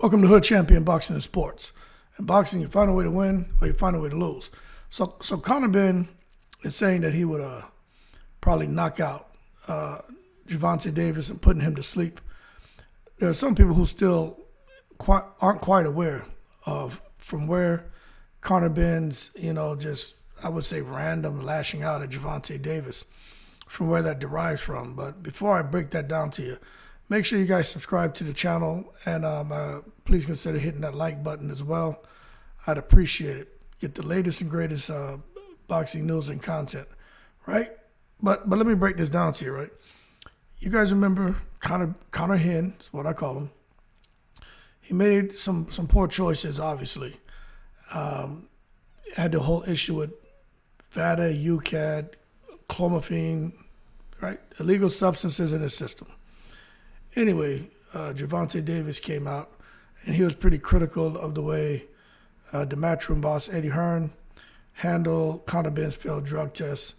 Welcome to Hood Champion Boxing and Sports. In boxing, you find a way to win or you find a way to lose. So Conor Benn is saying that he would probably knock out Gervonta Davis and putting him to sleep. There are some people who still aren't quite aware of from where Conor Benn's, just I would say random lashing out at Gervonta Davis, from where that derives from. But before I break that down to you, make sure you guys subscribe to the channel and please consider hitting that like button as well. I'd appreciate it. Get the latest and greatest boxing news and content, right? But let me break this down to you, right? You guys remember Conor Hen, is what I call him. He made some poor choices, obviously. Had the whole issue with VADA, UCAD, clomiphene, right? Illegal substances in his system. Anyway, Gervonta Davis came out, and he was pretty critical of the way the Matchroom boss, Eddie Hearn, handled Conor Benn's failed drug tests.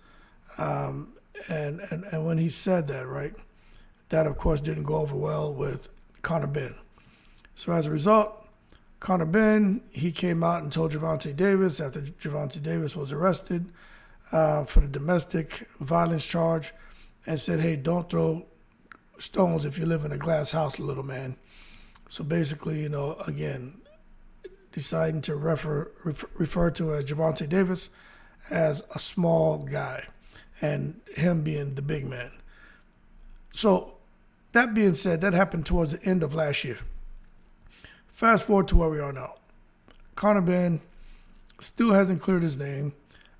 And when he said that, right, that, of course, didn't go over well with Conor Benn. So as a result, Conor Benn, he came out and told Gervonta Davis, after Gervonta Davis was arrested for the domestic violence charge, and said, hey, don't throw stones if you live in a glass house, little man. So basically, again, deciding to refer to Gervonta Davis as a small guy and him being the big man. So that being said, that happened towards the end of last year. Fast forward to where we are now. Conor Benn still hasn't cleared his name.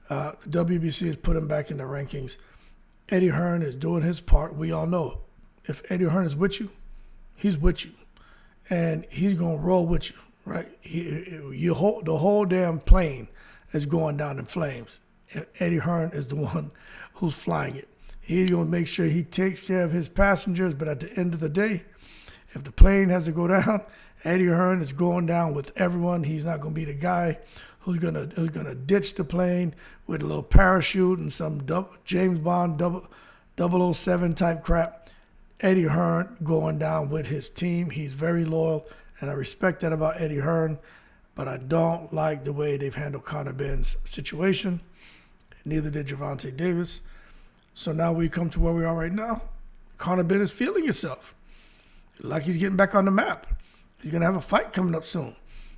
The WBC has put him back in the rankings. Eddie Hearn is doing his part. We all know if Eddie Hearn is with you, he's with you. And he's going to roll with you, right? The whole damn plane is going down in flames. Eddie Hearn is the one who's flying it. He's going to make sure he takes care of his passengers, but at the end of the day, if the plane has to go down, Eddie Hearn is going down with everyone. He's not going to be the guy who's gonna ditch the plane with a little parachute and some James Bond 007 type crap. Eddie Hearn going down with his team. He's very loyal, and I respect that about Eddie Hearn, but I don't like the way they've handled Conor Benn's situation. Neither did Gervonta Davis. So now we come to where we are right now. Conor Benn is feeling himself, like he's getting back on the map. He's going to have a fight coming up soon.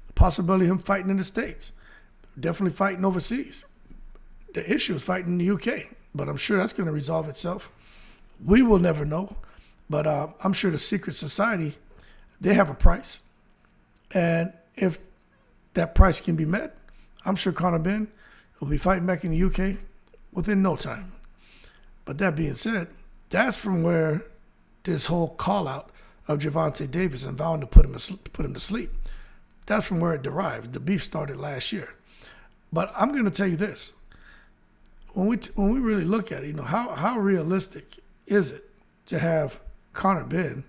The possibility of him fighting in the States. Definitely fighting overseas. The issue is fighting in the UK, but I'm sure that's going to resolve itself. We will never know, but I'm sure the secret society, they have a price. And if that price can be met, I'm sure Conor Benn will be fighting back in the UK within no time. But that being said, that's from where this whole call-out of Gervonta Davis and vowing to put him to sleep, that's from where it derives. The beef started last year. But I'm going to tell you this. When we really look at it, how realistic is it to have Conor Benn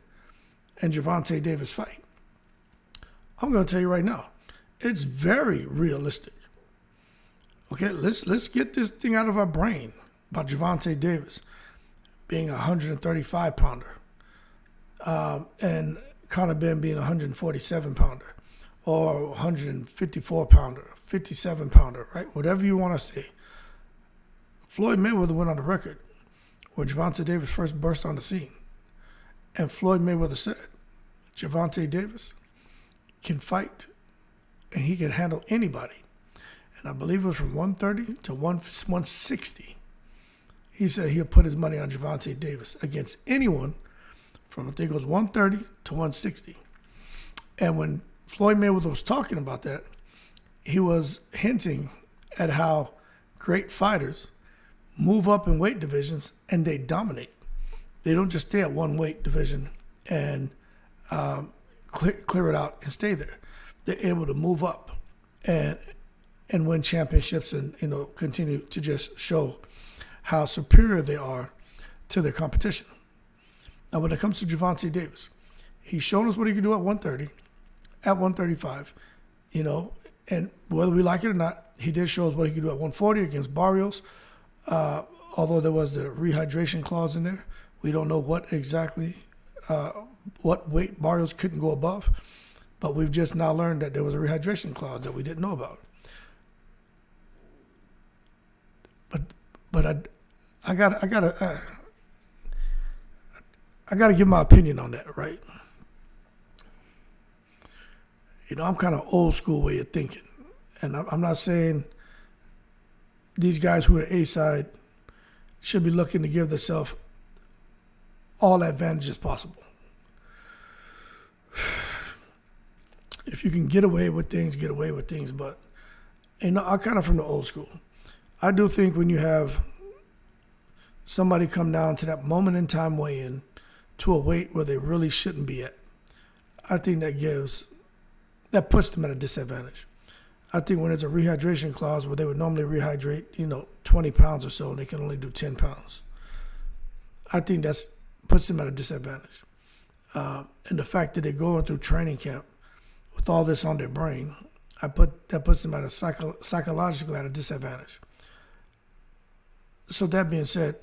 and Gervonta Davis fight? I'm going to tell you right now, it's very realistic. Okay, let's get this thing out of our brain about Gervonta Davis being a 135-pounder and Conor Benn being a 147-pounder or 154-pounder, 57-pounder, right? Whatever you want to say. Floyd Mayweather went on the record when Gervonta Davis first burst on the scene. And Floyd Mayweather said, Gervonta Davis can fight and he can handle anybody. And I believe it was from 130 to 160. He said he'll put his money on Gervonta Davis against anyone from, I think it was 130 to 160. And when Floyd Mayweather was talking about that, he was hinting at how great fighters move up in weight divisions and they dominate. They don't just stay at one weight division and clear it out and stay there. They're able to move up and win championships and continue to just show how superior they are to their competition. Now, when it comes to Gervonta Davis, he's shown us what he can do at 130, at 135, and whether we like it or not, he did show us what he could do at 140 against Barrios. Although there was the rehydration clause in there, we don't know what exactly, what weight Barrios couldn't go above. But we've just now learned that there was a rehydration clause that we didn't know about. But I gotta give my opinion on that, right? You know, I'm kind of old school way of thinking, and I'm not saying these guys who are A side should be looking to give themselves all advantages possible. If you can get away with things, get away with things. But, you know, I'm kind of from the old school. I do think when you have somebody come down to that moment in time weigh-in to a weight where they really shouldn't be at, I think that puts them at a disadvantage. I think when it's a rehydration clause where they would normally rehydrate, 20 pounds or so, and they can only do 10 pounds, I think that puts them at a disadvantage. And the fact that they're going through training camp with all this on their brain, that puts them at a psychologically at a disadvantage. So that being said,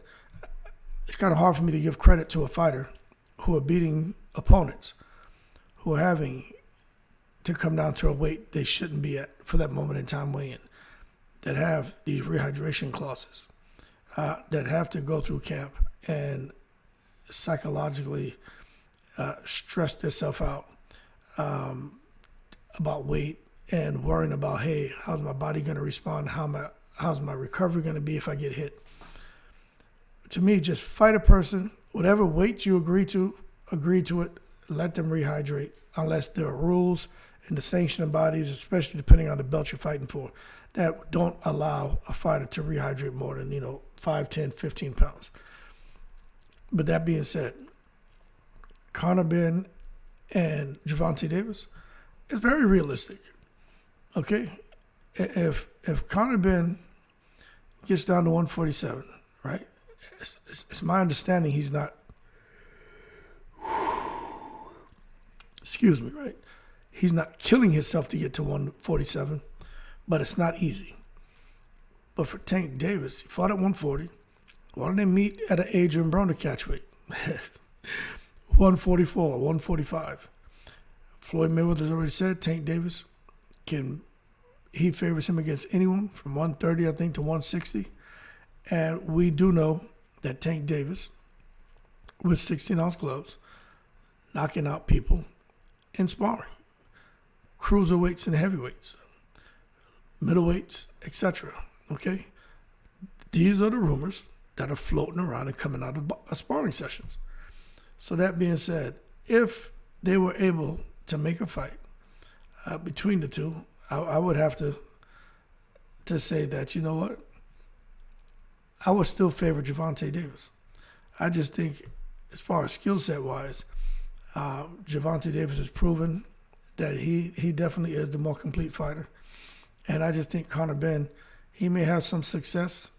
it's kind of hard for me to give credit to a fighter who are beating opponents, who are having to come down to a weight they shouldn't be at for that moment in time weigh-in, that have these rehydration clauses, that have to go through camp and psychologically stress themselves out about weight and worrying about, hey, how's my body going to respond? How's my recovery going to be if I get hit? To me, just fight a person, whatever weight you agree to it, let them rehydrate, unless there are rules in the sanctioning bodies, especially depending on the belt you're fighting for, that don't allow a fighter to rehydrate more than, 5, 10, 15 pounds. But that being said, Conor Benn and Gervonta Davis, it's very realistic. Okay? If Conor Benn gets down to 147, right? It's my understanding he's not, excuse me, right? He's not killing himself to get to 147, but it's not easy. But for Tank Davis, he fought at 140. Why don't they meet at an Adrian Broner catch weight? 144, 145. Floyd Mayweather's already said Tank Davis he favors him against anyone from 130, I think, to 160. And we do know that Tank Davis, with 16-ounce gloves, knocking out people in sparring, cruiserweights and heavyweights, middleweights, etc. Okay? These are the rumors that are floating around and coming out of sparring sessions. So that being said, if they were able to make a fight between the two, I would have to say that, you know what, I would still favor Gervonta Davis. I just think, as far as skill set wise, Gervonta Davis has proven that he definitely is the more complete fighter. And I just think Conor Benn, he may have some success,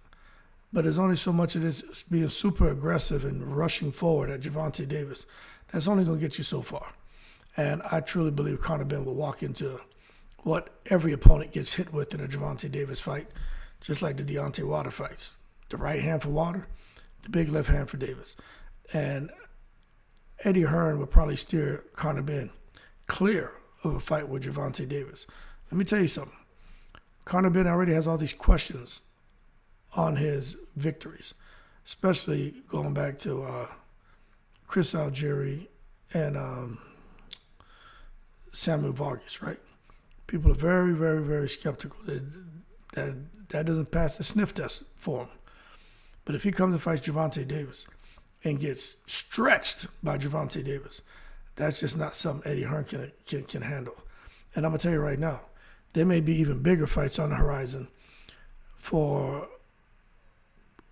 but there's only so much of this being super aggressive and rushing forward at Gervonta Davis. That's only going to get you so far. And I truly believe Conor Benn will walk into what every opponent gets hit with in a Gervonta Davis fight, just like the Deontay Wilder fights. The right hand for Wilder, the big left hand for Davis. And Eddie Hearn would probably steer Conor Benn clear of a fight with Gervonta Davis. Let me tell you something. Conor Benn already has all these questions on his victories, especially going back to Chris Algieri and Samuel Vargas, right? People are very, very, very skeptical that doesn't pass the sniff test for him. But if he comes and fights Gervonta Davis and gets stretched by Gervonta Davis, that's just not something Eddie Hearn can handle. And I'm going to tell you right now, there may be even bigger fights on the horizon for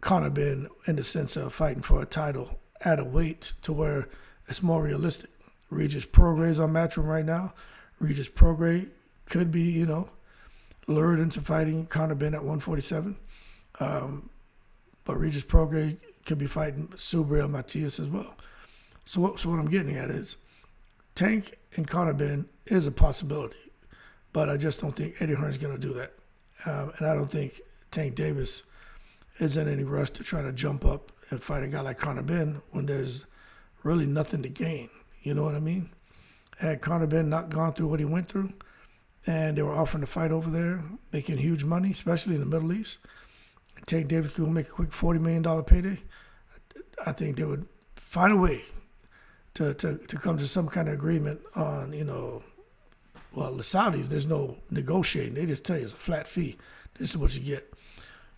Conor Benn in the sense of fighting for a title at a weight to where it's more realistic. Regis Prograis on Matchroom right now. Regis Prograis could be, lured into fighting Conor Benn at 147. But Regis Prograis could be fighting Subriel Matias as well. So what I'm getting at is Tank and Conor Benn is a possibility, but I just don't think Eddie Hearn's going to do that. And I don't think Tank Davis is in any rush to try to jump up and fight a guy like Conor Benn when there's really nothing to gain. You know what I mean? Had Conor Benn not gone through what he went through, and they were offering to fight over there, making huge money, especially in the Middle East, and Tank Davis could make a quick $40 million payday, I think they would find a way to come to some kind of agreement on, well, the Saudis, there's no negotiating. They just tell you it's a flat fee. This is what you get.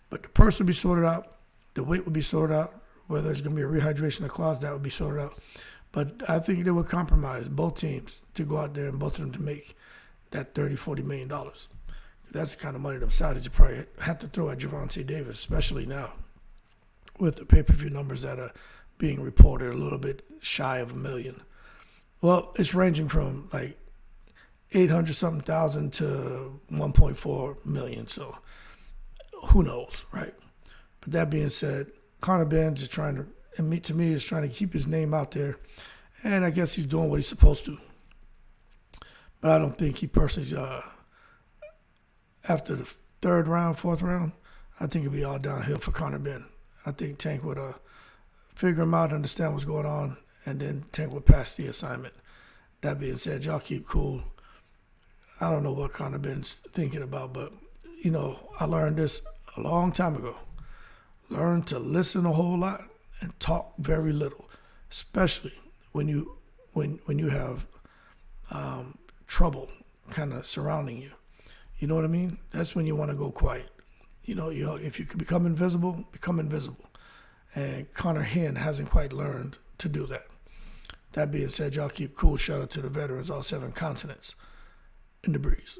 But the purse would be sorted out. The weight would be sorted out. Whether there's going to be a rehydration clause, that would be sorted out. But I think they would compromise both teams to go out there and both of them to make that $30-40 million. That's the kind of money them Saudis would probably have to throw at Gervonta Davis, especially now with the pay-per-view numbers that are being reported a little bit shy of 1 million. Well, it's ranging from like 800-something thousand to 1.4 million. So who knows, right? But that being said, Conor Benn is trying to, and to me, is trying to keep his name out there. And I guess he's doing what he's supposed to. But I don't think he personally, after the third round, fourth round, I think it'll be all downhill for Conor Benn. I think Tank would figure him out, understand what's going on, and then Tank would pass the assignment. That being said, y'all keep cool. I don't know what Conor Benn's thinking about, but, I learned this a long time ago. Learn to listen a whole lot and talk very little, especially when you have trouble kind of surrounding you. You know what I mean? That's when you want to go quiet. If you could become invisible, become invisible. And Conor Henn hasn't quite learned to do that. That being said, y'all keep cool. Shout out to the veterans, all 7 continents. In the breeze.